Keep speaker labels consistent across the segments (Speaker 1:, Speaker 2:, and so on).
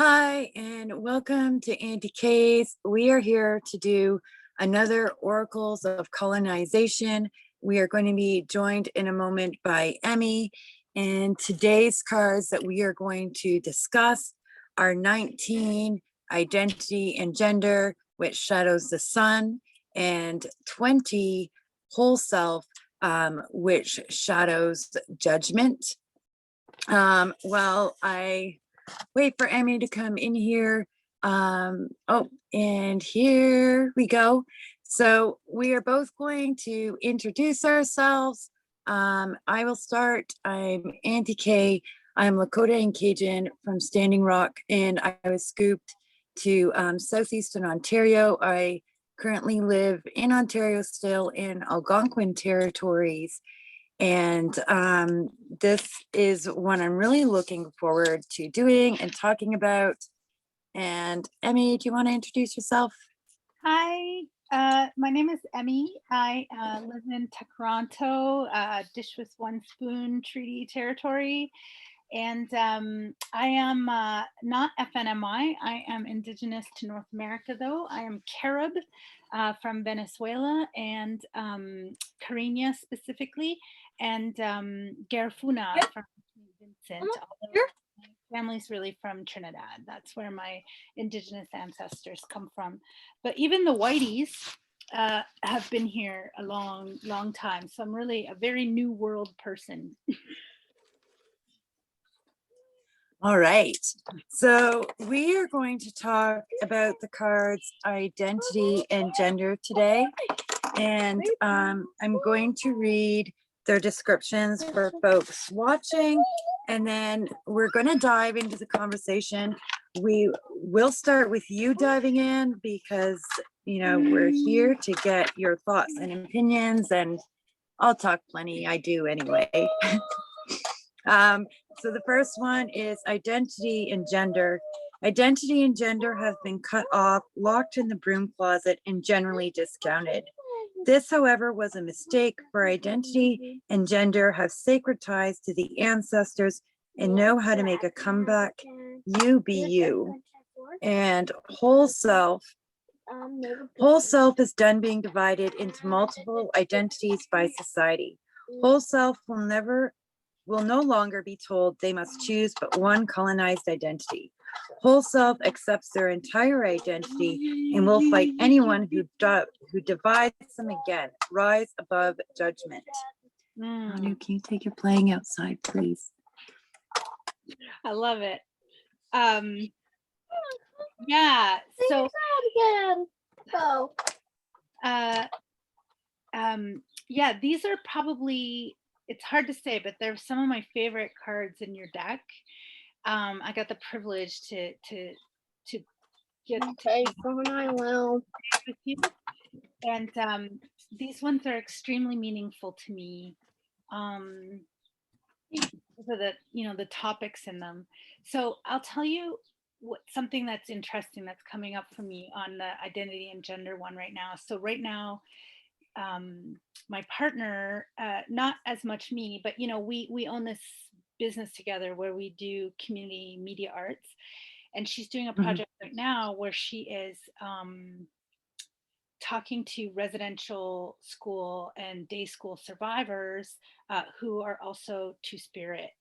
Speaker 1: Hi, and welcome to Auntie K's. We are here to do another Oracles of Colonization. We are going to be joined in a moment by Emmy, and today's cards that we are going to discuss are 19, Identity and Gender, which shadows the sun, and 20, Whole Self, which shadows Judgment. Well, I wait for Emmy to come in here. Oh, and here we go. So we are both going to introduce ourselves. I will start. I'm Auntie K. I'm Lakota and Cajun from Standing Rock, and I was scooped to southeastern Ontario. I currently live in Ontario still in Algonquin territories. And this is what I'm really looking forward to doing and talking about. And Emmy, do you want to introduce yourself?
Speaker 2: Hi, my name is Emmy. I live in Toronto, Dish with One Spoon Treaty Territory. And I am not FNMI. I am Indigenous to North America, though. I am Carib from Venezuela and Cariña specifically, and Garifuna from St. Vincent. Although my family's really from Trinidad. That's where my Indigenous ancestors come from. But even the Whiteys have been here a long, long time. So I'm really a very new world person.
Speaker 1: All right. So we are going to talk about the cards Identity and Gender today. And I'm going to read their descriptions for folks watching, and then we're going to dive into the conversation. We will start with you diving in because, we're here to get your thoughts and opinions, and I'll talk plenty. I do anyway. So the first one is Identity and Gender. Identity and gender have been cut off, locked in the broom closet, and generally discounted. This, however, was a mistake, for identity and gender have sacred ties to the ancestors and know how to make a comeback. You be you. And whole self is done being divided into multiple identities by society. Whole self will no longer be told they must choose but one colonized identity. Whole self accepts their entire identity and will fight anyone who divides them again. Rise above judgment. Manu, can you take your playing outside, please?
Speaker 2: I love it. Yeah. So. Yeah, these are probably. It's hard to say, but they're some of my favorite cards in your deck. I got the privilege to get with you, and these ones are extremely meaningful to me. For the topics in them. So I'll tell you something that's interesting that's coming up for me on the identity and gender one right now. So right now, my partner, not as much me, but we own this business together where we do community media arts, and she's doing a project right now where she is talking to residential school and day school survivors who are also Two-Spirit.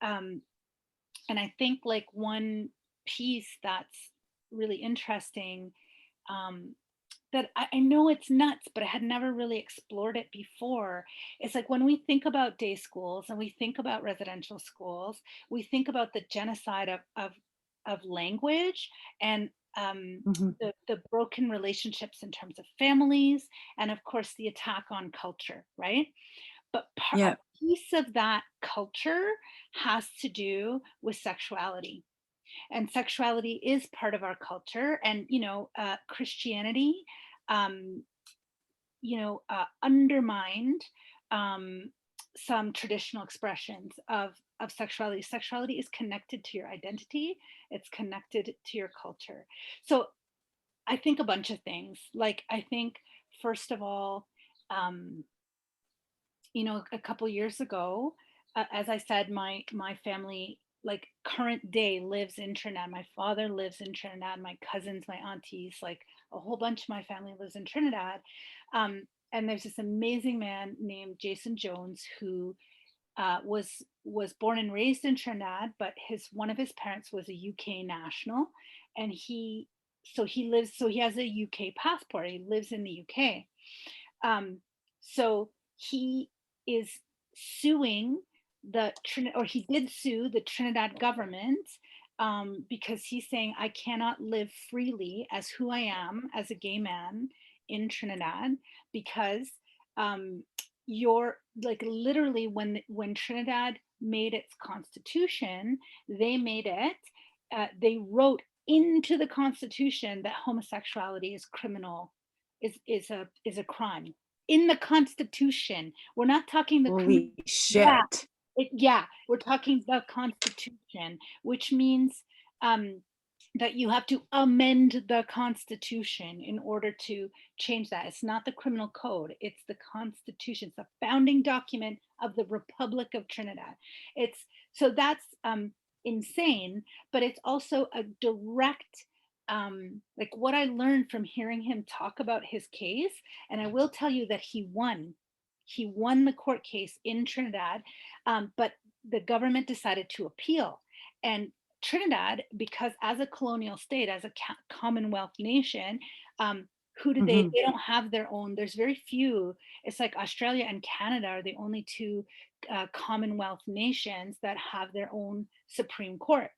Speaker 2: And I think like one piece that's really interesting, that I know it's nuts, but I had never really explored it before. It's like when we think about day schools and we think about residential schools, we think about the genocide of language and the broken relationships in terms of families, and of course the attack on culture, right? But a piece of that culture has to do with sexuality. And sexuality is part of our culture. And, Christianity, undermined some traditional expressions of sexuality. Sexuality is connected to your identity. It's connected to your culture. So I think a bunch of things. Like, I think, first of all, a couple years ago, as I said, my family like current day lives in Trinidad. My father lives in Trinidad, my cousins, my aunties, like a whole bunch of my family lives in Trinidad. And there's this amazing man named Jason Jones who was born and raised in Trinidad, but one of his parents was a UK national, and he has a UK passport. He lives in the UK. So he is suing he did sue the Trinidad government, because he's saying, I cannot live freely as who I am as a gay man in Trinidad, because you're like, literally, when Trinidad made its constitution, they wrote into the constitution that homosexuality is criminal, is a crime in the constitution. We're not talking the criminal.
Speaker 1: Holy shit.
Speaker 2: Yeah, we're talking the constitution, which means that you have to amend the constitution in order to change that. It's not the criminal code, it's the constitution. It's the founding document of the Republic of Trinidad. So that's insane, but it's also a direct, like, what I learned from hearing him talk about his case. And I will tell you that he won the court case in Trinidad, but the government decided to appeal. And Trinidad, because as a colonial state, as a Commonwealth nation, who do they don't have their own. There's very few. It's like Australia and Canada are the only two Commonwealth nations that have their own Supreme Court.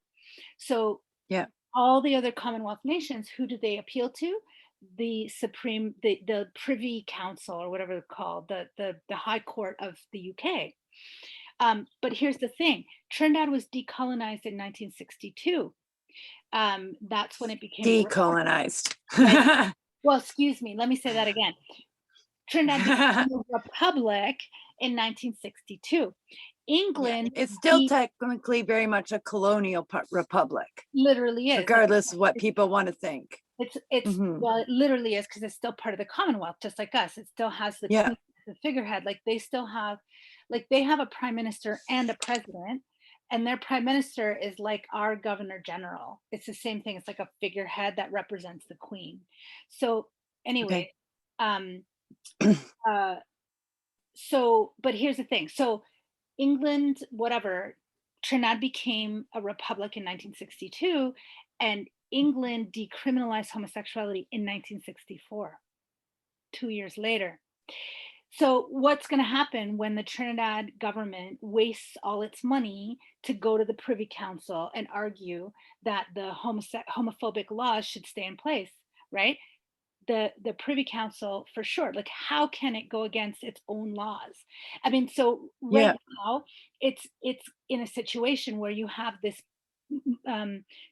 Speaker 2: So
Speaker 1: yeah,
Speaker 2: all the other Commonwealth nations, who do they appeal to? The Privy Council, or whatever it's called, the High Court of the UK. But here's the thing: Trinidad was decolonized in 1962. That's when it became
Speaker 1: decolonized.
Speaker 2: right? Well, excuse me, let me say that again. Trinidad became a republic in 1962. England,
Speaker 1: it's still technically very much a colonial republic.
Speaker 2: Literally is,
Speaker 1: regardless of what people want to think.
Speaker 2: Well, it literally is, because it's still part of the Commonwealth, just like us. It still has the Queen, the figurehead. Like, they still have, like, they have a prime minister and a president, and their prime minister is like our governor general. It's the same thing. It's like a figurehead that represents the Queen. So anyway, so, but here's the thing. So England, whatever, Trinidad became a republic in 1962, and England decriminalized homosexuality in 1964, 2 years later. So what's going to happen when the Trinidad government wastes all its money to go to the Privy Council and argue that the homophobic laws should stay in place, right? The Privy Council, for sure, like, how can it go against its own laws? I mean, so right now it's in a situation where you have this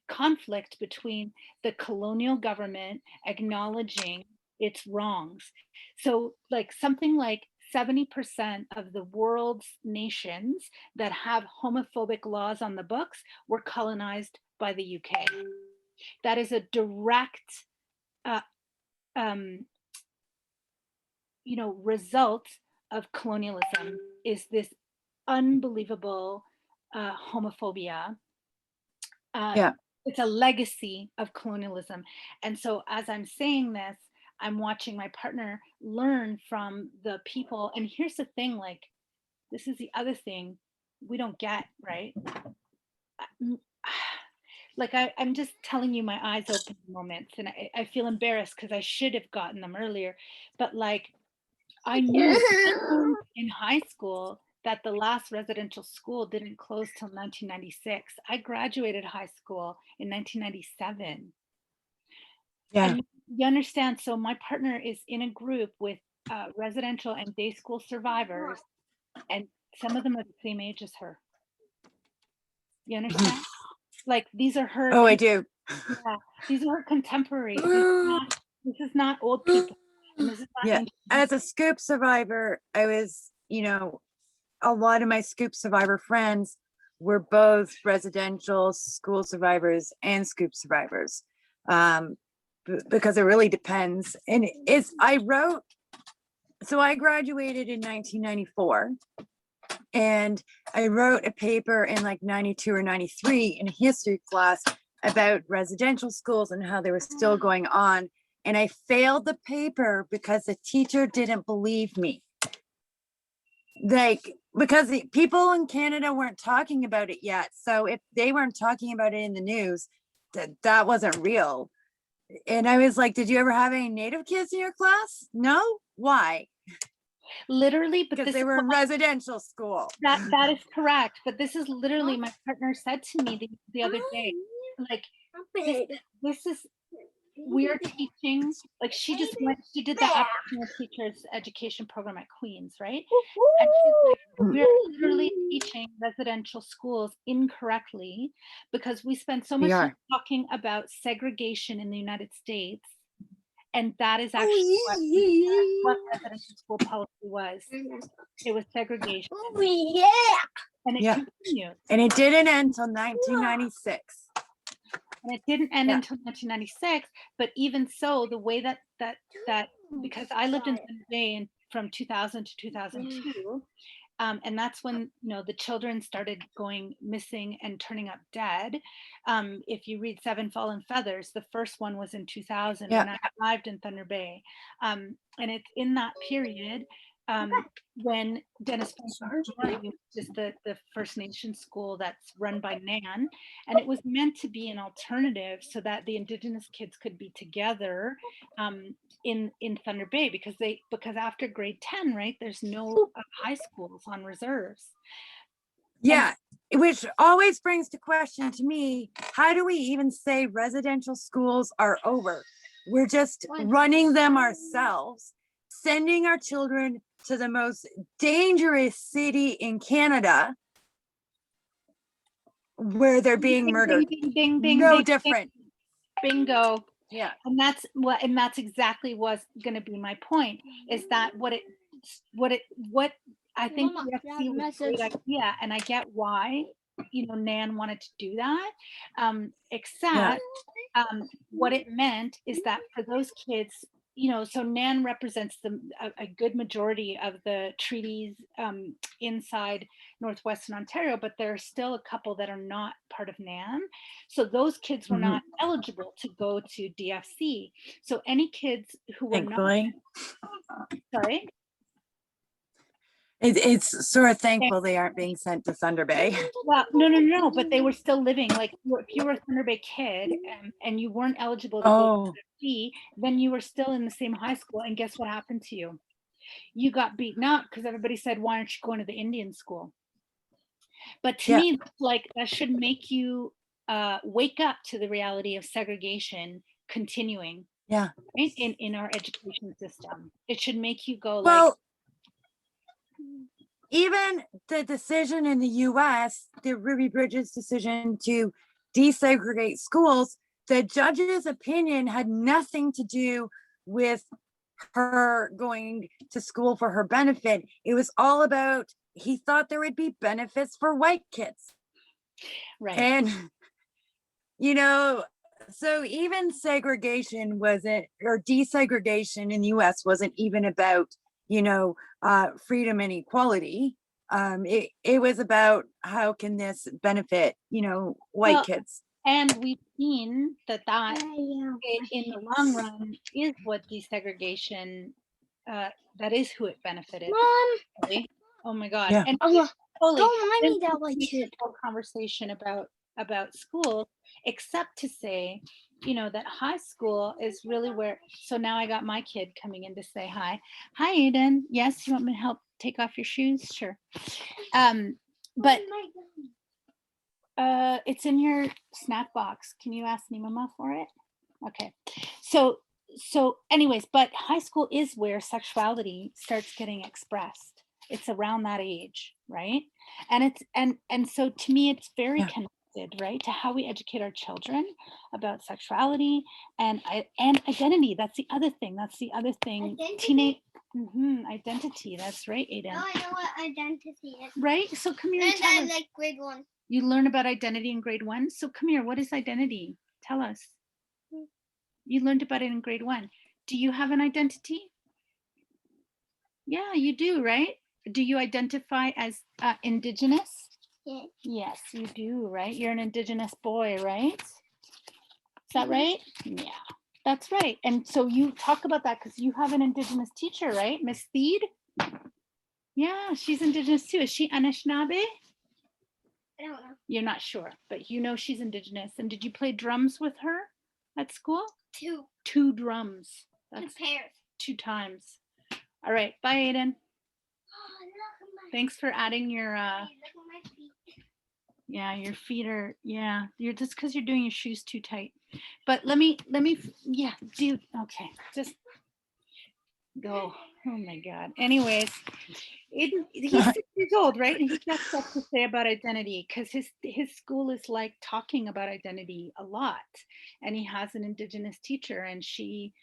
Speaker 2: conflict between the colonial government acknowledging its wrongs. So like something like 70% of the world's nations that have homophobic laws on the books were colonized by the UK. That is a direct result of colonialism, is this unbelievable homophobia. It's a legacy of colonialism. And so as I'm saying this, I'm watching my partner learn from the people. And here's the thing, like, this is the other thing we don't get, right? Like, I'm just telling you my eyes open moments, and I feel embarrassed because I should have gotten them earlier. But like, I knew in high school that the last residential school didn't close till 1996. I graduated high school in 1997.
Speaker 1: Yeah.
Speaker 2: And you understand, so my partner is in a group with residential and day school survivors, and some of them are the same age as her. You understand? Like, these are her.
Speaker 1: Oh, I do.
Speaker 2: Yeah, these are her contemporaries. This is not old people. And this is not
Speaker 1: as a scoop survivor, I was, a lot of my scoop survivor friends were both residential school survivors and scoop survivors, because it really depends. And I graduated in 1994, And I wrote a paper in like 92 or 93 in a history class about residential schools and how they were still going on. And I failed the paper because the teacher didn't believe me. Like, because the people in Canada weren't talking about it yet. So if they weren't talking about it in the news, that wasn't real. And I was like, did you ever have any Native kids in your class? No? Why?
Speaker 2: Literally, but
Speaker 1: Because
Speaker 2: this
Speaker 1: they
Speaker 2: is
Speaker 1: were in
Speaker 2: what
Speaker 1: residential school.
Speaker 2: that is correct. But this is literally, my partner said to me the other day, like, this is, we're teaching, like, she just went, she did the Aboriginal teachers education program at Queen's, right? And she's like, we're literally teaching residential schools incorrectly because we spend so much time talking about segregation in the United States. And that is actually what residential school policy was. It was segregation. And it continues.
Speaker 1: And it didn't end until 1996.
Speaker 2: And it didn't end until 1996. But even so, the way that because I lived in Thunder Bay from 2000 to 2002, and that's when, you know, the children started going missing and turning up dead. If you read Seven Fallen Feathers, the first one was in 2000, and I arrived in Thunder Bay. And it's in that period when Dennis Franklin, which is the First Nation school that's run by Nan, and it was meant to be an alternative so that the Indigenous kids could be together in Thunder Bay, because after grade 10, right, there's no high schools on reserves.
Speaker 1: Yeah, which always brings the question to me, how do we even say residential schools are over? We're just running them ourselves, sending our children to the most dangerous city in Canada where they're being murdered. No different.
Speaker 2: Bingo.
Speaker 1: Yeah.
Speaker 2: And that's exactly what's going to be my point, is that what I think DFC was a great idea, and I get why, you know, Nan wanted to do that, except what it meant is that for those kids, you know, so Nan represents a good majority of the treaties inside Northwestern Ontario, but there are still a couple that are not part of Nan. So those kids were not eligible to go to DFC. So any kids who were
Speaker 1: Thankfully.
Speaker 2: sorry?
Speaker 1: It's sort of thankful they aren't being sent to Thunder Bay.
Speaker 2: Well, no, but they were still living, like, if you were a Thunder Bay kid and you weren't eligible to go to DFC, then you were still in the same high school, and guess what happened to you? You got beaten up because everybody said, why aren't you going to the Indian school? But to me, like, that should make you wake up to the reality of segregation continuing right, in our education system. It should make you go, like,
Speaker 1: even the decision in the US, the Ruby Bridges decision to desegregate schools, the judge's opinion had nothing to do with her going to school for her benefit. It was all about, he thought there would be benefits for white kids.
Speaker 2: Right.
Speaker 1: And, you know, so even segregation wasn't, or desegregation in the US wasn't even about, you know, freedom and equality. It was about how can this benefit, you know, white kids.
Speaker 2: And we've seen that in the long run is what desegregation, that is who it benefited.
Speaker 3: Mom.
Speaker 2: Really? Oh my God.
Speaker 1: Yeah.
Speaker 2: And
Speaker 3: Don't mind me that way, kid.
Speaker 2: Conversation about schools, except to say, you know, that high school is really where, so now I got my kid coming in to say hi. Hi, Aiden. Yes, you want me to help take off your shoes? Sure. But it's in your snack box. Can you ask Mama for it? Okay. So anyways, but high school is where sexuality starts getting expressed. It's around that age, right? And it's and so to me, it's very connected, right, to how we educate our children about sexuality and identity. That's the other thing. Identity. Teenage identity. That's right, Aiden.
Speaker 3: No, I know what identity is.
Speaker 2: Right. So come here.
Speaker 3: And I like grade 1.
Speaker 2: You learn about identity in grade 1. So come here. What is identity? Tell us. You learned about it in grade 1. Do you have an identity? Yeah, you do, right? do you identify as Indigenous?
Speaker 3: Yeah.
Speaker 2: Yes, you do, right? You're an Indigenous boy, right? Is that right? Yeah, that's right. And so you talk about that because you have an Indigenous teacher, right? Miss Theed? Yeah, she's Indigenous too. Is she Anishinaabe?
Speaker 3: I don't know.
Speaker 2: You're not sure, but you know she's Indigenous. And did you play drums with her at school?
Speaker 3: Two.
Speaker 2: 2 drums.
Speaker 3: Two
Speaker 2: That's
Speaker 3: pairs.
Speaker 2: 2 times. All right, bye, Aiden.
Speaker 3: Oh, look at my.
Speaker 2: Thanks for adding your,
Speaker 3: Look at my feet.
Speaker 2: yeah, your feet are, yeah, you're just because you're doing your shoes too tight. But let me, yeah, dude, okay, just go. Oh my God. Anyways, he's 6 years old, right? And he's got stuff to say about identity because his school is like talking about identity a lot. And he has an Indigenous teacher and she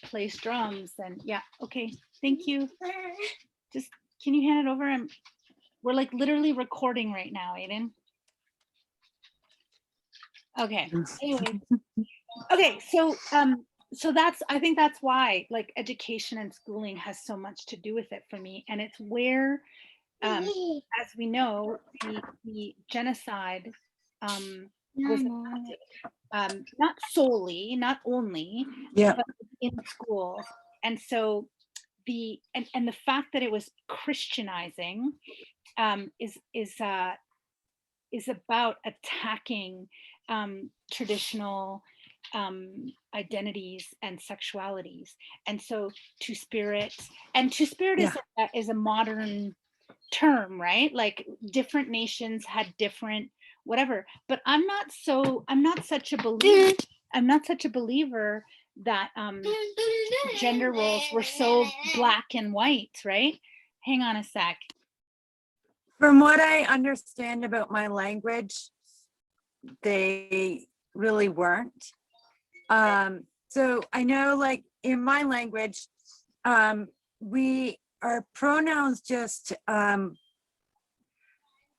Speaker 2: plays drums and yeah, okay, thank you. Just, can you hand it over? We're like literally recording right now, Aiden. Okay. Anyway. Okay. So that's, I think that's why like education and schooling has so much to do with it for me. And it's where, as we know, the genocide was not solely, not only,
Speaker 1: Yeah.
Speaker 2: but in schools. And so and the fact that it was Christianizing is about attacking traditional identities and sexualities. And so two-spirit
Speaker 1: Yeah.
Speaker 2: is a modern term, right? Like different nations had different whatever, but I'm not such a believer that gender roles were so black and white, right? Hang on a sec.
Speaker 1: From what I understand about my language, they really weren't. So I know like in my language, our pronouns just,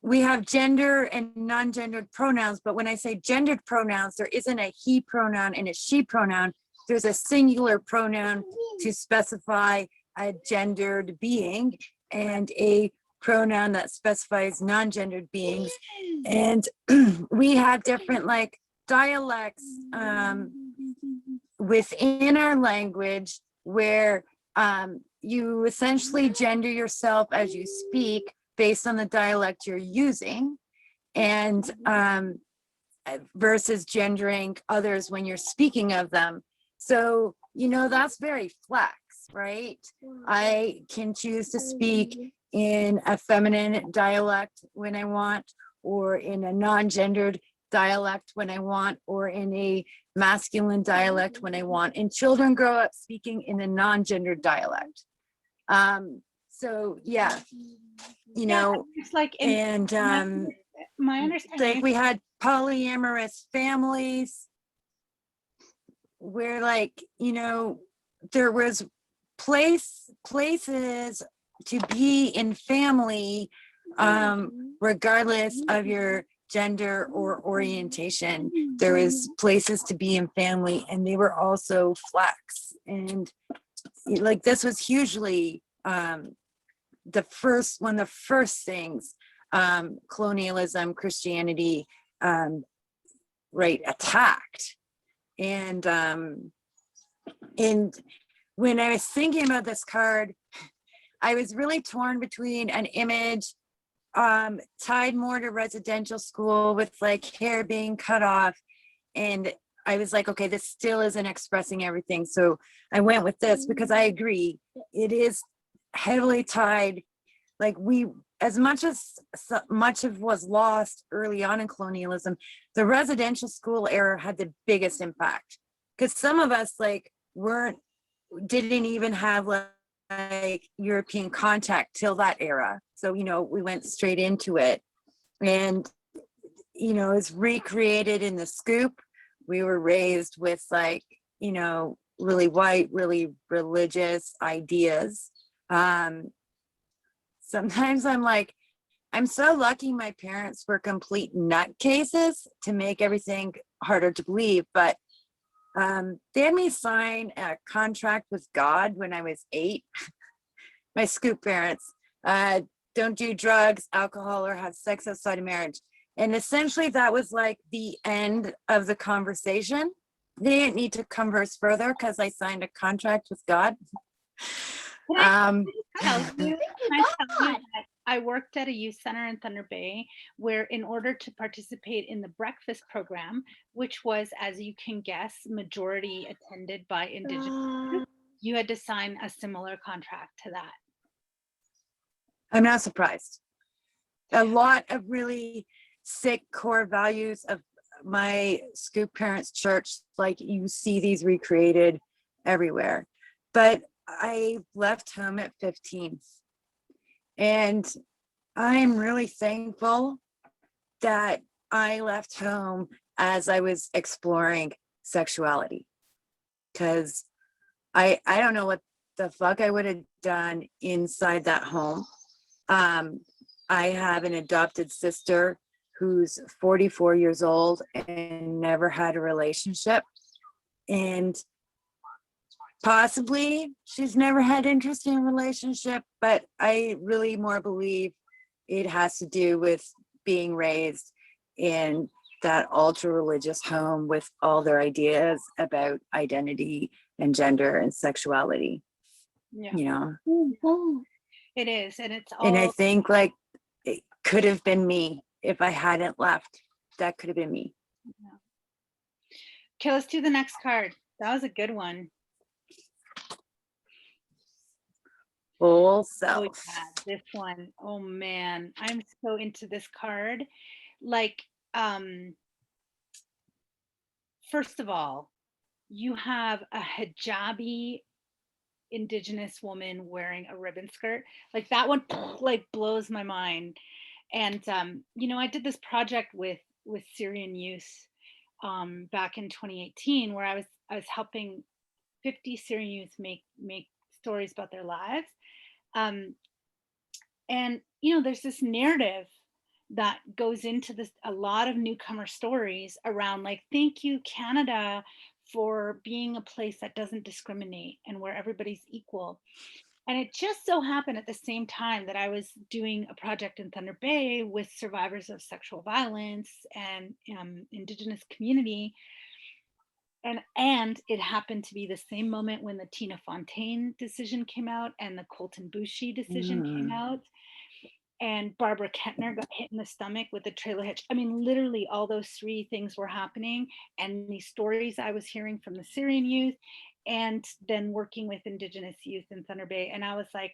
Speaker 1: we have gender and non-gendered pronouns, but when I say gendered pronouns, there isn't a he pronoun and a she pronoun. There's a singular pronoun to specify a gendered being and a pronoun that specifies non-gendered beings. And we have different like dialects within our language where you essentially gender yourself as you speak based on the dialect you're using, and versus gendering others when you're speaking of them. So, that's very flex, right? I can choose to speak in a feminine dialect when I want, or in a non-gendered dialect when I want, or in a masculine dialect when I want. And children grow up speaking in a non-gendered dialect. So yeah,
Speaker 2: it's like
Speaker 1: and
Speaker 2: my understanding,
Speaker 1: like we had polyamorous families where like, there was places to be in family, regardless of your gender or orientation. There was places to be in family, and they were also flex. And like this was hugely one of the first things colonialism, Christianity, right, attacked. And when I was thinking about this card, I was really torn between an image tied more to residential school with like hair being cut off, and I was like, okay, this still isn't expressing everything. So I went with this because I agree it is heavily tied. Like as much of was lost early on in colonialism, the residential school era had the biggest impact, because some of us like didn't even have like European contact till that era. So, we went straight into it, and, it's recreated in the Scoop. We were raised with like, really white, really religious ideas. Sometimes I'm like, I'm so lucky my parents were complete nutcases to make everything harder to believe, but they had me sign a contract with God when I was 8, my Scoop parents. don't do drugs, alcohol, or have sex outside of marriage. And essentially that was like the end of the conversation. They didn't need to converse further because I signed a contract with God.
Speaker 2: Can I tell
Speaker 1: Um,
Speaker 2: you that I worked at a youth center in Thunder Bay where, in order to participate in the breakfast program, which was, as you can guess, majority attended by Indigenous youth, you had to sign a similar contract to that.
Speaker 1: I'm not surprised. A lot of really sick core values of my Scoop Parents Church, like you see these recreated everywhere. But I left home at 15. And I'm really thankful that I left home as I was exploring sexuality. Because I don't know what the fuck I would have done inside that home. I have an adopted sister who's 44 years old and never had a relationship. And possibly she's never had interest in a relationship, but I really more believe it has to do with being raised in that ultra religious home with all their ideas about identity and gender and sexuality.
Speaker 2: Yeah,
Speaker 1: You know,
Speaker 2: it is. And it's all.
Speaker 1: and I think like it could have been me if I hadn't left. That could have been me.
Speaker 2: Yeah. Okay, let's do the next card. That was a good one.
Speaker 1: Full
Speaker 2: Oh
Speaker 1: self.
Speaker 2: yeah, this one. Oh man, I'm so into this card. Like, first of all, you have a hijabi Indigenous woman wearing a ribbon skirt. Like that one like blows my mind. And you know, I did this project with Syrian youth back in 2018 where I was helping 50 Syrian youth make stories about their lives. And you know, there's this narrative that goes into this, a lot of newcomer stories around like, thank you, Canada, for being a place that doesn't discriminate and where everybody's equal. And it just so happened at the same time that I was doing a project in Thunder Bay with survivors of sexual violence and Indigenous community. And it happened to be the same moment when the Tina Fontaine decision came out and the Colton Boushie decision came out. And Barbara Kettner got hit in the stomach with a trailer hitch. I mean, literally all those three things were happening. And these stories I was hearing from the Syrian youth and then working with Indigenous youth in Thunder Bay. And I was like,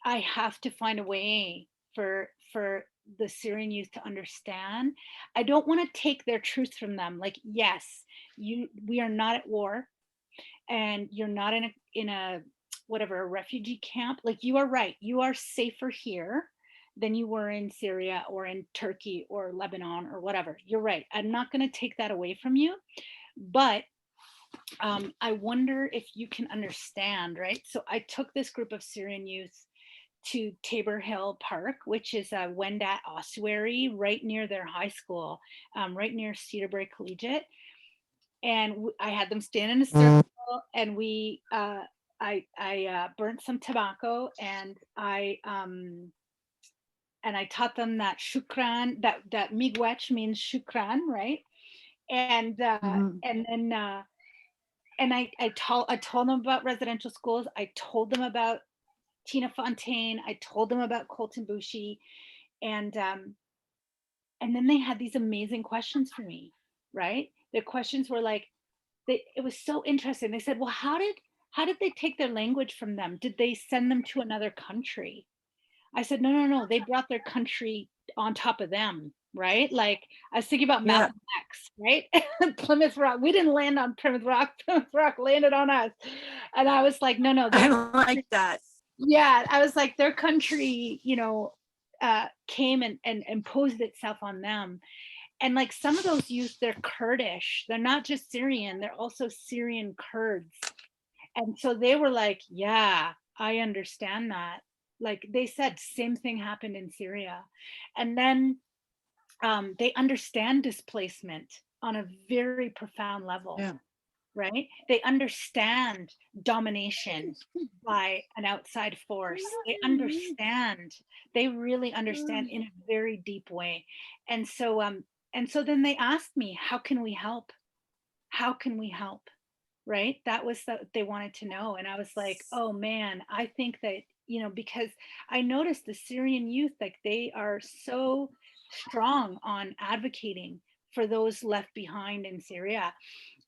Speaker 2: I have to find a way for the Syrian youth to understand. I don't want to take their truth from them. Like, yes, we are not at war and you're not in a whatever, a refugee camp. Like, you are right. You are safer here than you were in Syria or in Turkey or Lebanon or whatever. You're right. I'm not going to take that away from you. But I wonder if you can understand, right? So I took this group of Syrian youth to Tabor Hill Park, which is a Wendat ossuary right near their high school, right near Cedarbrae Collegiate. And I had them stand in a circle and I burnt some tobacco and I taught them that shukran, that miigwech means shukran, right? And then I told them about residential schools. I told them about Tina Fontaine. I told them about Colton Boushie, and then they had these amazing questions for me, right? Their questions were like, it was so interesting. They said, well, how did they take their language from them? Did they send them to another country? I said, no, they brought their country on top of them, right? Like, I was thinking about Malcolm X, right? Plymouth Rock. We didn't land on Plymouth Rock. Plymouth Rock landed on us. And I was like, no.
Speaker 1: I like that.
Speaker 2: Yeah, I was like, their country, you know, came and imposed itself on them. And like some of those youth, they're Kurdish. They're not just Syrian, they're also Syrian Kurds. And so they were like, yeah, I understand that. Like they said, same thing happened in Syria. And then they understand displacement on a very profound level.
Speaker 1: Yeah.
Speaker 2: right? They understand domination by an outside force. They understand, they really understand in a very deep way. And so then they asked me, how can we help? How can we help? Right? That was what they wanted to know. And I was like, oh man, I think that, because I noticed the Syrian youth, like they are so strong on advocating for those left behind in Syria.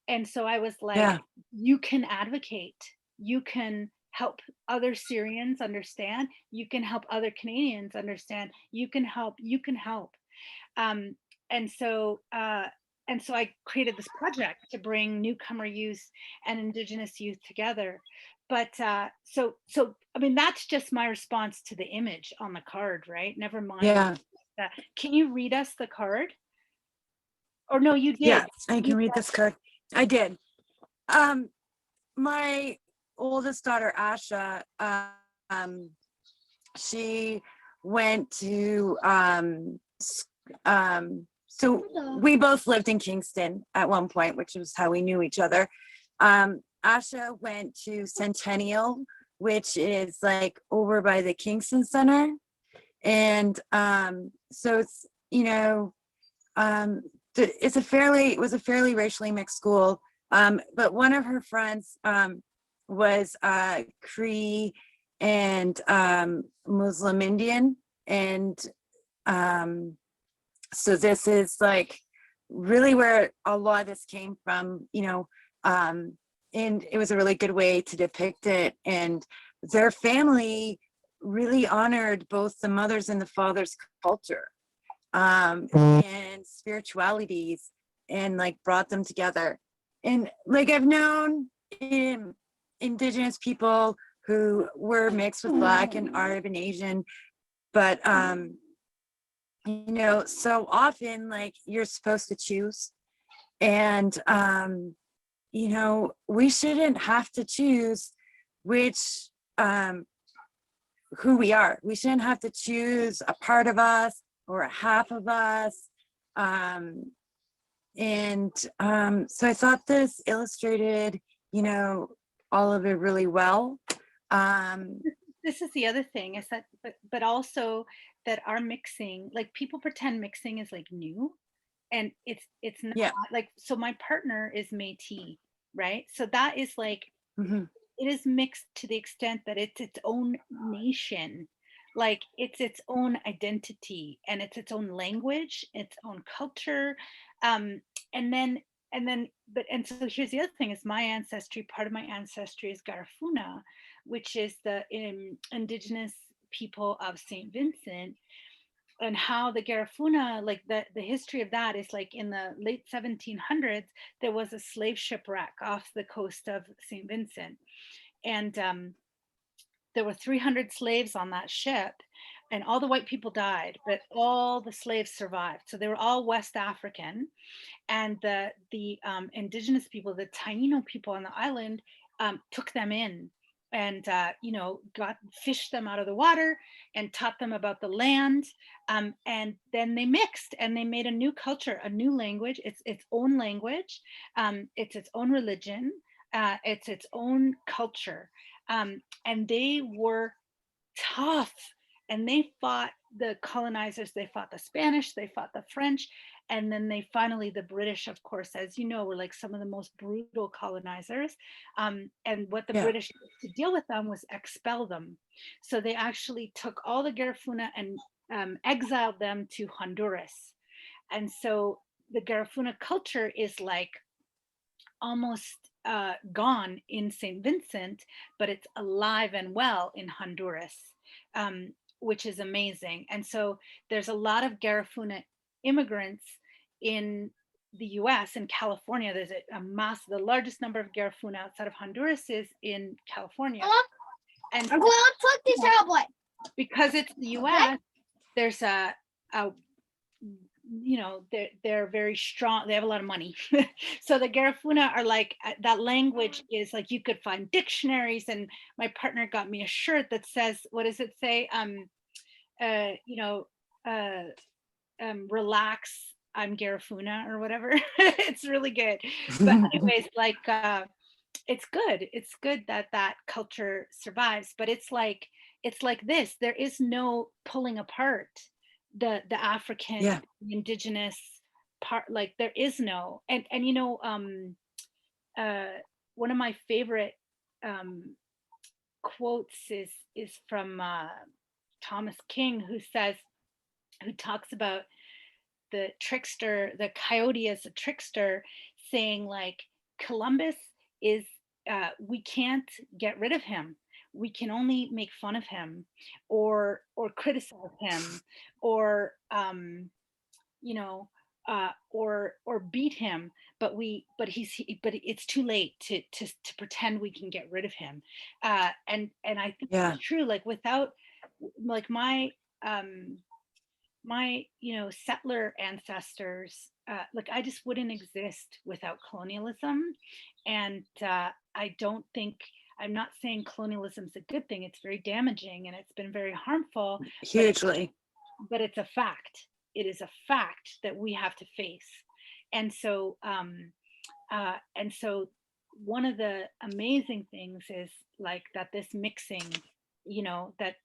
Speaker 2: And so I was like,
Speaker 1: Yeah.
Speaker 2: you can advocate, you can help other Syrians understand, you can help other Canadians understand, you can help, you can help. Um, and so I created this project to bring newcomer youth and Indigenous youth together. But so I mean, that's just my response to the image on the card, right? Never mind.
Speaker 1: Yeah.
Speaker 2: Can you read us the card? Or no, you
Speaker 1: Yeah.
Speaker 2: did.
Speaker 1: I
Speaker 2: You
Speaker 1: can read this card. I did. My oldest daughter, Asha, she went to, so we both lived in Kingston at one point, which was how we knew each other. Asha went to Centennial, which is like over by the Kingston Center. And so it's, it was a fairly racially mixed school. But one of her friends was Cree and Muslim Indian. And so this is like really where a lot of this came from, and it was a really good way to depict it. And their family really honored both the mother's and the father's culture and spiritualities, and like brought them together. And like I've known Indigenous people who were mixed with Black and Arab and Asian, but so often like you're supposed to choose, and we shouldn't have to choose which who we are. We shouldn't have to choose a part of us or a half of us. So I thought this illustrated, all of it really well.
Speaker 2: This is the other thing is that, but also that our mixing, like people pretend mixing is like new, and it's not.
Speaker 1: Yeah.
Speaker 2: Like, so my partner is Métis, right? So that is like,
Speaker 1: Mhm.
Speaker 2: it is mixed to the extent that it's its own nation, like it's its own identity, and it's its own language, its own culture. um and then and so here's the other thing is my ancestry, part of my ancestry is Garifuna, which is the indigenous people of St. Vincent. And how the Garifuna, like the history of that is like in the late 1700s, there was a slave shipwreck off the coast of St. Vincent. And there were 300 slaves on that ship, and all the white people died, but all the slaves survived. So they were all West African. And the indigenous people, the Taino people on the island, took them in, and got fished them out of the water and taught them about the land. And then they mixed and they made a new culture, a new language. It's its own language. It's its own religion. It's its own culture. And they were tough, and they fought the colonizers, they fought the Spanish, they fought the French, and then they finally, the British, of course, as you know, were like some of the most brutal colonizers. And what the
Speaker 1: Yeah.
Speaker 2: British did to deal with them was expel them. So they actually took all the Garifuna and exiled them to Honduras. And so the Garifuna culture is like almost gone in St. Vincent, but it's alive and well in Honduras, which is amazing. And so there's a lot of Garifuna immigrants in the US. In California, there's a mass, the largest number of Garifuna outside of Honduras is in California. And
Speaker 3: I'm going to fuck this tablet.
Speaker 2: because it's the US, there's they're very strong, they have a lot of money. So the Garifuna are like, that language is like, you could find dictionaries, and my partner got me a shirt that says, what does it say? Relax, I'm Garifuna or whatever. It's really good. But anyways, like it's good. It's good that that culture survives, but it's like this. There is no pulling apart the African
Speaker 1: Yeah.
Speaker 2: indigenous part. Like there is no, and you know, uh one of my favorite um quotes is from Thomas King, who talks about the trickster, the coyote as a trickster, saying like Columbus is we can't get rid of him. We can only make fun of him or criticize him or you know or beat him, but it's too late to pretend we can get rid of him. And I think
Speaker 1: Yeah.
Speaker 2: it's true, like without like um my settler ancestors, like I just wouldn't exist without colonialism. And I don't think, I'm not saying colonialism is a good thing. It's very damaging and it's been very harmful, but
Speaker 1: Hugely.
Speaker 2: it's a fact. It is a fact that we have to face. And so and so one of the amazing things is like that this mixing, that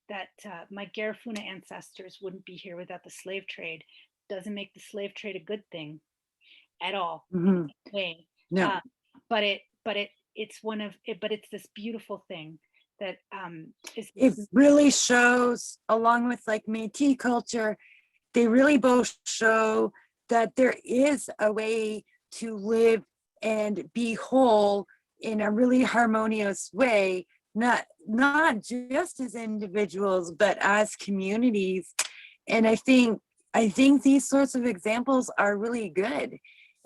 Speaker 2: my Garifuna ancestors wouldn't be here without the slave trade, doesn't make the slave trade a good thing at all.
Speaker 1: Mhm.
Speaker 2: Way.
Speaker 1: No.
Speaker 2: It's one of it, but it's this beautiful thing that is
Speaker 1: It really shows, along with like Métis culture, they really both show that there is a way to live and be whole in a really harmonious way, not just as individuals, but as communities. And I think these sorts of examples are really good.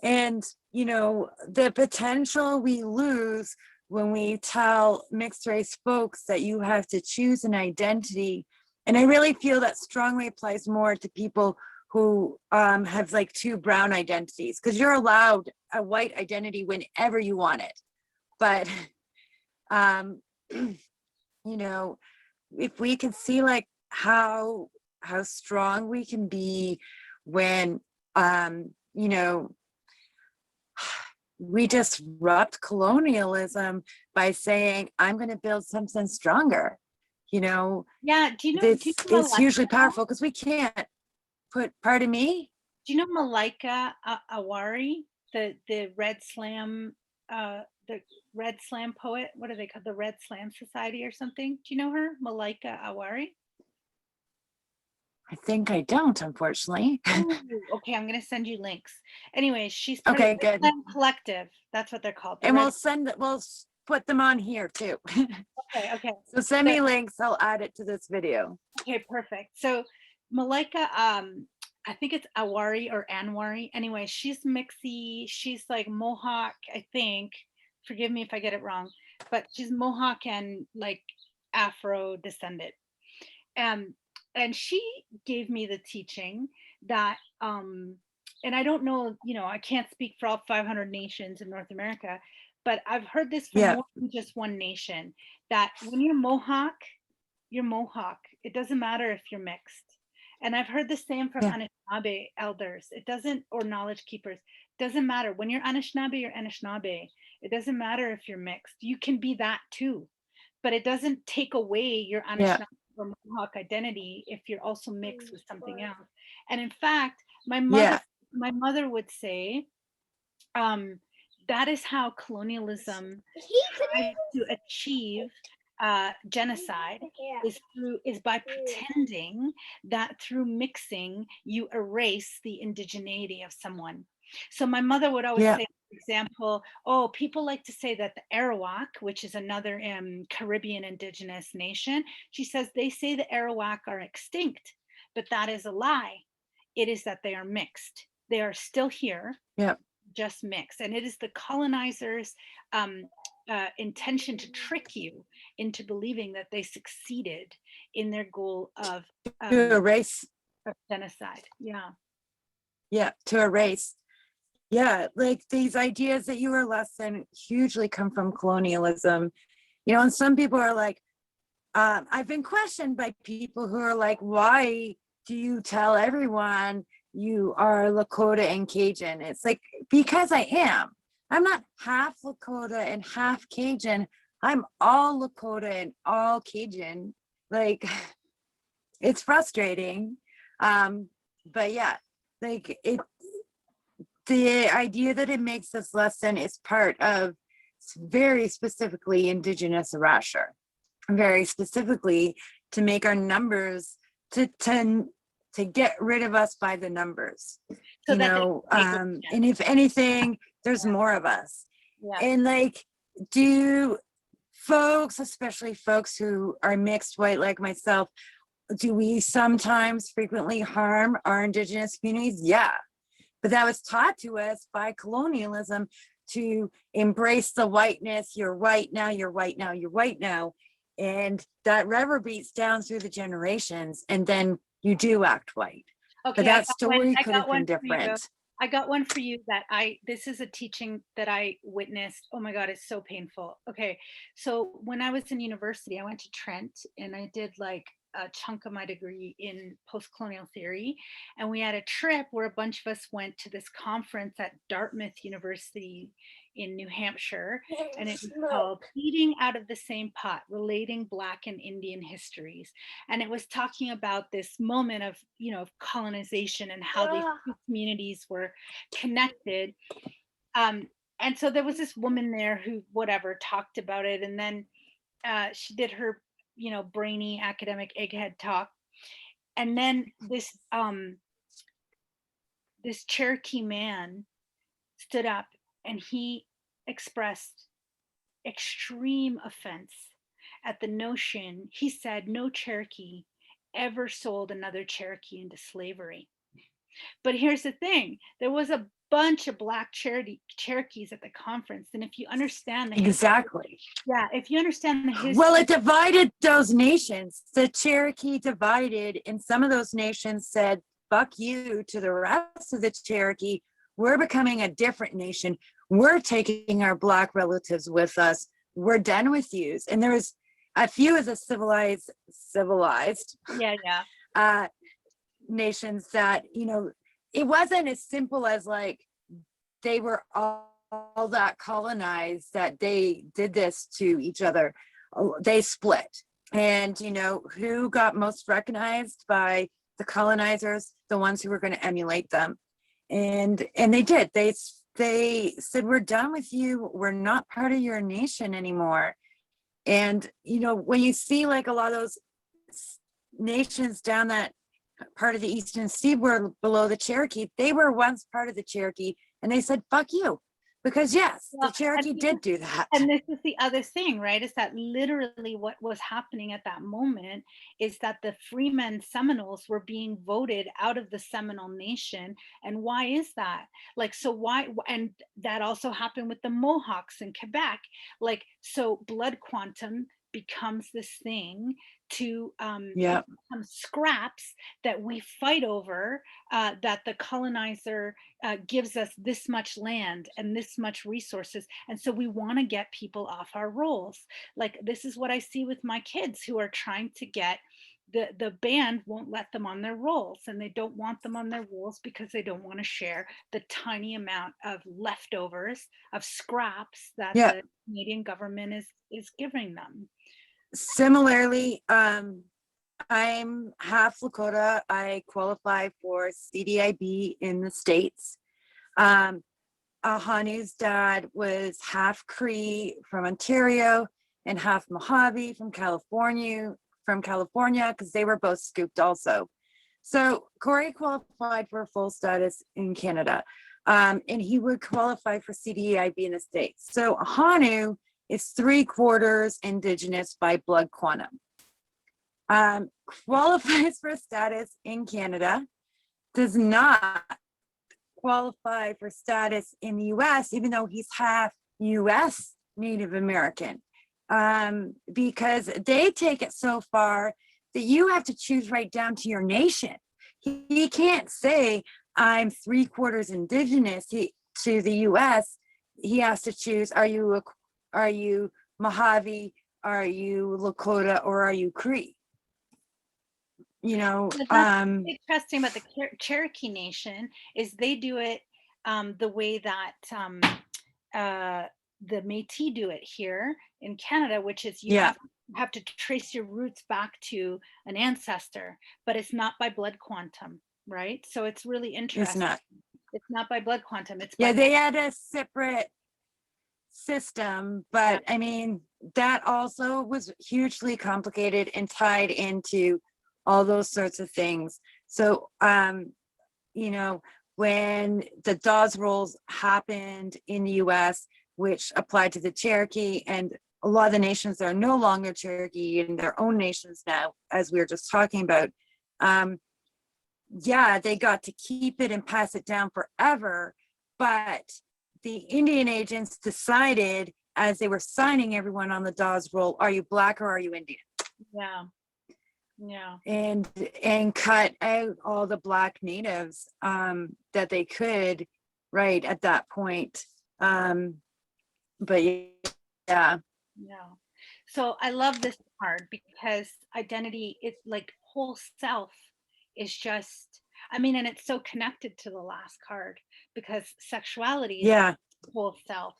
Speaker 1: And the potential we lose when we tell mixed race folks that you have to choose an identity, and I really feel that strongly applies more to people who have like two brown identities, because you're allowed a white identity whenever you want it. But if we can see like how strong we can be when we disrupt colonialism by saying, I'm going to build something stronger.
Speaker 2: Yeah, do you know
Speaker 1: This is
Speaker 2: Malika?
Speaker 1: hugely powerful because we can't pardon me?
Speaker 2: Do you know Malika Awari, the Red Slam poet? What are they called? The Red Slam Society or something? Do you know her? Malika Awari?
Speaker 1: I think I don't, unfortunately.
Speaker 2: Ooh, okay, I'm gonna send you links. Anyway, she's part
Speaker 1: Okay,
Speaker 2: of the Red
Speaker 1: good.
Speaker 2: Slam Collective. That's what they're called.
Speaker 1: And we'll put them on here too.
Speaker 2: Okay.
Speaker 1: So send
Speaker 2: So,
Speaker 1: me links, I'll add it to this video.
Speaker 2: okay, perfect. So Malika, I think it's Awari or Anwari. Anyway, she's mixy. She's like Mohawk, I think. Forgive me if I get it wrong, but she's Mohawk and like Afro descendant. And she gave me the teaching that, and I don't know, I can't speak for all 500 nations in North America, but I've heard this from more than just one nation, that when you're Mohawk, you're Mohawk. It doesn't matter if you're mixed. And I've heard the same from Anishinaabe elders. It doesn't, or knowledge keepers. It doesn't matter. When you're Anishinaabe, you're Anishinaabe. It doesn't matter if you're mixed. You can be that too. But it doesn't take away your Anishinaabe or Mohawk identity if you're also mixed with something else. And in fact, my mother would say, that is how colonialism tries to achieve genocide, is by pretending that through mixing you erase the indigeneity of someone. So my mother would always say, for example, oh, people like to say that the Arawak, which is another Caribbean indigenous nation, she says they say the Arawak are extinct, but that is a lie. It is that they are mixed. They are still here, just mixed. And it is the colonizers' intention to trick you into believing that they succeeded in their goal of
Speaker 1: to erase
Speaker 2: genocide.
Speaker 1: To erase. Like these ideas that you were less than hugely come from colonialism, and some people are like, I've been questioned by people who are like, why do you tell everyone you are Lakota and Cajun. It's like, because I am. I'm not half Lakota and half Cajun. I'm all Lakota and all Cajun. Like, it's frustrating. But yeah, like the idea that it makes us less than is part of very specifically Indigenous erasure, very specifically to make our numbers to get rid of us by the numbers,
Speaker 2: So
Speaker 1: you
Speaker 2: that they
Speaker 1: know,
Speaker 2: can make it
Speaker 1: and if anything, there's more of us.
Speaker 2: Yeah.
Speaker 1: And like, do folks, especially folks who are mixed white like myself, do we sometimes frequently harm our Indigenous communities? Yeah, but that was taught to us by colonialism to embrace the whiteness. You're white now, you're white now, you're white now. And that reverberates down through the generations, and then you do act white.
Speaker 2: Okay,
Speaker 1: But that story could have been
Speaker 2: for you.
Speaker 1: different.
Speaker 2: I got one for you that this is a teaching that I witnessed. Oh my God, it's so painful. Okay. So when I was in university, I went to Trent and I did like a chunk of my degree in post-colonial theory. And we had a trip where a bunch of us went to this conference at Dartmouth University in New Hampshire. And it was called Eating Out of the Same Pot, Relating Black and Indian Histories. And it was talking about this moment of, of colonization and how these two communities were connected. And so there was this woman there who whatever talked about it. And then she did her, brainy academic egghead talk. And then this Cherokee man stood up and he expressed extreme offense at the notion. He said no Cherokee ever sold another Cherokee into slavery. But here's the thing, there was a bunch of Black Cherokees at the conference. And if you understand the
Speaker 1: Exactly.
Speaker 2: if you understand the history.
Speaker 1: Well, it divided those nations. The Cherokee divided, and some of those nations said, fuck you to the rest of the Cherokee. We're becoming a different nation. We're taking our Black relatives with us. We're done with you. And there was a few of the civilized nations that, it wasn't as simple as like they were all that colonized that they did this to each other. They split. And, who got most recognized by the colonizers? The ones who were going to emulate them. And they did. They said, we're done with you. We're not part of your nation anymore. And, when you see like a lot of those nations down that part of the Eastern Seaboard below the Cherokee, they were once part of the Cherokee, and they said, fuck you. Because yes, the Cherokee did do that.
Speaker 2: And this is the other thing, right? Is that literally what was happening at that moment is that the Freemen Seminoles were being voted out of the Seminole Nation. And why is that? Like, so why? And that also happened with the Mohawks in Quebec. Like, so blood quantum becomes this thing to become scraps that we fight over, that the colonizer gives us this much land and this much resources. And so we want to get people off our rolls. Like, this is what I see with my kids who are trying to get the band won't let them on their rolls, and they don't want them on their rolls because they don't want to share the tiny amount of leftovers of scraps that the Canadian government is giving them.
Speaker 1: Similarly, I'm half Lakota. I qualify for CDIB in the States. Ahanu's dad was half Cree from Ontario and half Mojave from California, because they were both scooped also. So Corey qualified for full status in Canada, and he would qualify for CDIB in the States. So Ahanu is 3/4 Indigenous by blood quantum. Qualifies for status in Canada, does not qualify for status in the US, even though he's half US Native American, because they take it so far that you have to choose right down to your nation. He can't say I'm 3/4 Indigenous to the US. He has to choose, are you Mojave, are you Lakota, or are you Cree? you know,
Speaker 2: But that's interesting about the Cherokee Nation is they do it the way that the Métis do it here in Canada, which is you
Speaker 1: yeah,
Speaker 2: have to trace your roots back to an ancestor, but it's not by blood quantum, right? So it's really
Speaker 1: it's
Speaker 2: interesting.
Speaker 1: not.
Speaker 2: It's not by blood quantum. It's
Speaker 1: Yeah,
Speaker 2: by
Speaker 1: they had a separate system, but
Speaker 2: yeah,
Speaker 1: I mean, that also was hugely complicated and tied into all those sorts of things. So, you know, when the Dawes rules happened in the US, which applied to the Cherokee, and a lot of the nations that are no longer Cherokee in their own nations now, as we were just talking about, yeah, they got to keep it and pass it down forever. But the Indian agents decided as they were signing everyone on the Dawes roll, are you black or are you Indian?
Speaker 2: yeah, yeah.
Speaker 1: And cut out all the black natives that they could right at that point. But yeah,
Speaker 2: Yeah. So I love this card because identity is like whole self is just, I mean, and it's so connected to the last card because sexuality is
Speaker 1: yeah,
Speaker 2: whole self,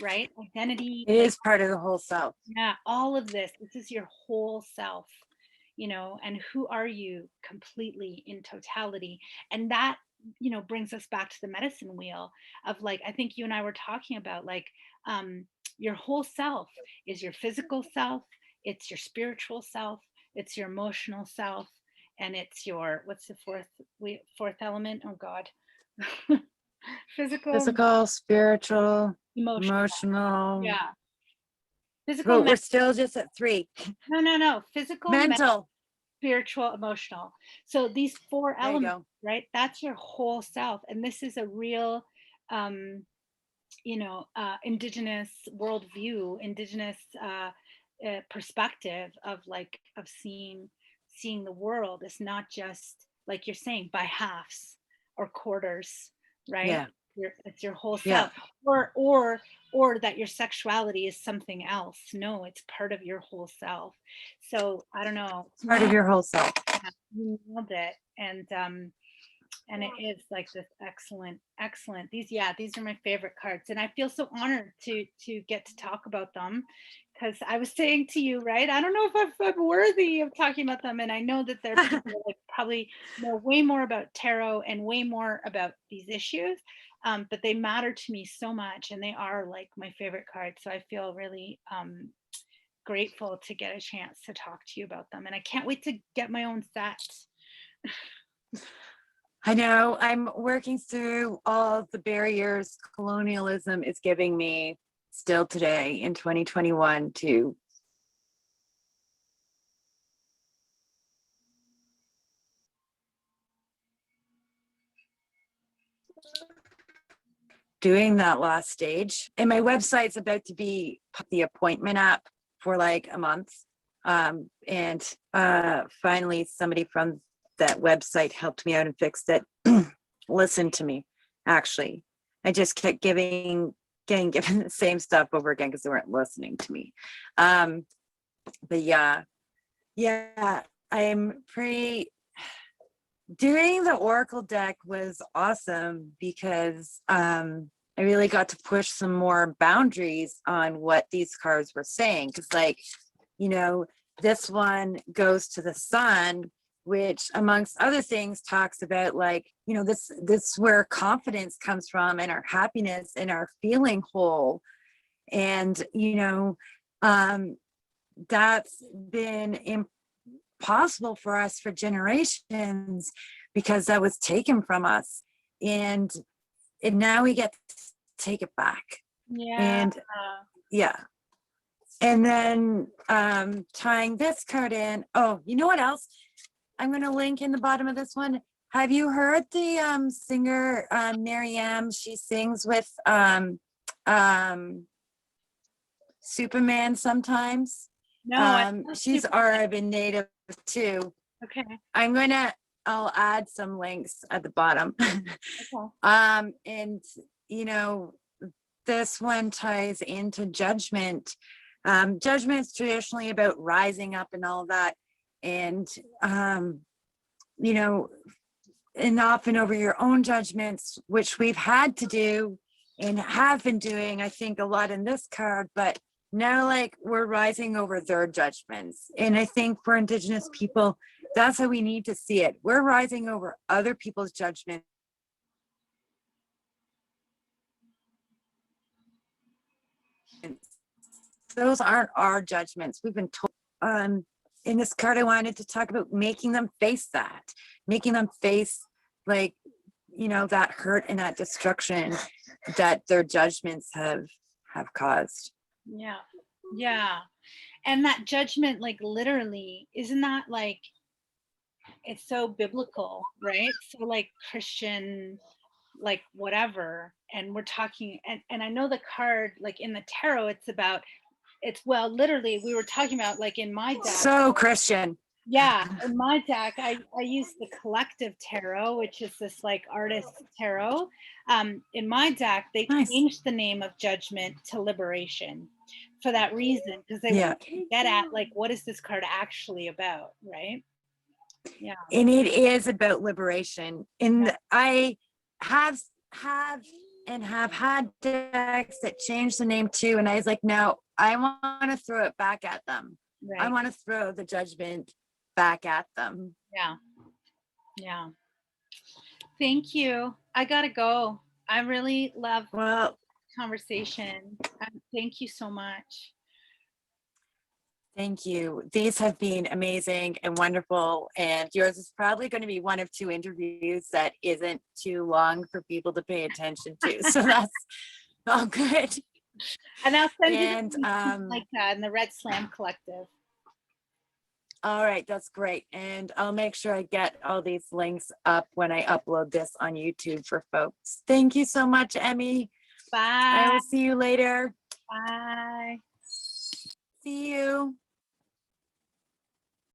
Speaker 2: right? Identity,
Speaker 1: it
Speaker 2: like,
Speaker 1: is part of the whole self.
Speaker 2: yeah, all of this is your whole self, you know, and who are you completely in totality? And that, you know, brings us back to the medicine wheel of like, I think you and I were talking about like, your whole self is your physical self, it's your spiritual self, it's your emotional self, and it's your, what's the fourth element? Oh God. Physical,
Speaker 1: Physical, spiritual,
Speaker 2: emotional.
Speaker 1: emotional.
Speaker 2: Yeah. Physical,
Speaker 1: But we're still just at 3.
Speaker 2: no. Physical,
Speaker 1: Mental.
Speaker 2: spiritual, emotional. So these four
Speaker 1: There you
Speaker 2: elements,
Speaker 1: go.
Speaker 2: right? That's your whole self. And this is a real, you know, indigenous worldview, indigenous perspective of like, of seeing the world. It's not just like you're saying by halves or quarters, right?
Speaker 1: Yeah,
Speaker 2: It's your whole
Speaker 1: yeah.
Speaker 2: self, or that your sexuality is something else. No, it's part of your whole self. So I don't know.
Speaker 1: It's part of your whole self.
Speaker 2: You nailed it. And it is like this excellent, these are my favorite cards, and I feel so honored to get to talk about them, because I was saying to you, right, I don't know if I'm worthy of talking about them, and I know that there are people that probably know way more about tarot and way more about these issues, but they matter to me so much, and they are like my favorite cards, so I feel really grateful to get a chance to talk to you about them, and I can't wait to get my own set.
Speaker 1: I know I'm working through all of the barriers colonialism is giving me still today in 2021 to doing that last stage. And my website's about to be the appointment app for like a month. And finally somebody from that website helped me out and fixed it. Listened to me, actually. I just kept getting given the same stuff over again because they weren't listening to me. But yeah, I'm pretty doing the Oracle deck was awesome because I really got to push some more boundaries on what these cards were saying. Because, like, you know, this one goes to the sun, which, amongst other things, talks about like, you know, this where confidence comes from and our happiness and our feeling whole. And, you know, that's been impossible for us for generations because that was taken from us, and now we get to take it back.
Speaker 2: Yeah.
Speaker 1: And yeah, and then tying this card in, oh, you know what else I'm going to link in the bottom of this one? Have you heard the singer Mary she sings with Superman sometimes.
Speaker 2: No, I love
Speaker 1: She's Arabian native too.
Speaker 2: Okay.
Speaker 1: I'll add some links at the bottom.
Speaker 2: Okay.
Speaker 1: And you know, this one ties into judgment. Judgment is traditionally about rising up and all that. And you know, and often over your own judgments, which we've had to do and have been doing, I think, a lot in this card, but now like we're rising over their judgments. And I think for Indigenous people, that's how we need to see it. We're rising over other people's judgments. Those aren't our judgments. We've been told. In this card, I wanted to talk about making them face that, making them face like, you know, that hurt and that destruction that their judgments have caused.
Speaker 2: Yeah. Yeah. And that judgment, like literally, isn't that like, it's so biblical, right? So like Christian, like whatever. And we're talking, and I know the card, like in the tarot, it's about, it's, well, literally, we were talking about like in my deck.
Speaker 1: So Christian.
Speaker 2: Yeah, in my deck, I use the collective tarot, which is this like artist tarot. In my deck, they
Speaker 1: Nice.
Speaker 2: changed the name of Judgment to Liberation for that reason, because they want to get at like, what is this card actually about, right? Yeah.
Speaker 1: And it is about liberation. And I have had decks that changed the name too. And I was like, no, I want to throw it back at them.
Speaker 2: Right.
Speaker 1: I want to throw the judgment back at them.
Speaker 2: Yeah. Yeah. Thank you. I gotta go. I really love conversation. Thank you so much.
Speaker 1: Thank you. These have been amazing and wonderful. And yours is probably going to be one of 2 interviews that isn't too long for people to pay attention to. So that's all good.
Speaker 2: And I'll send
Speaker 1: And,
Speaker 2: you like that in the Red Slam Collective.
Speaker 1: All right, that's great. And I'll make sure I get all these links up when I upload this on YouTube for folks. Thank you so much, Emmy.
Speaker 2: Bye.
Speaker 1: I will see you later.
Speaker 2: Bye.
Speaker 1: See you.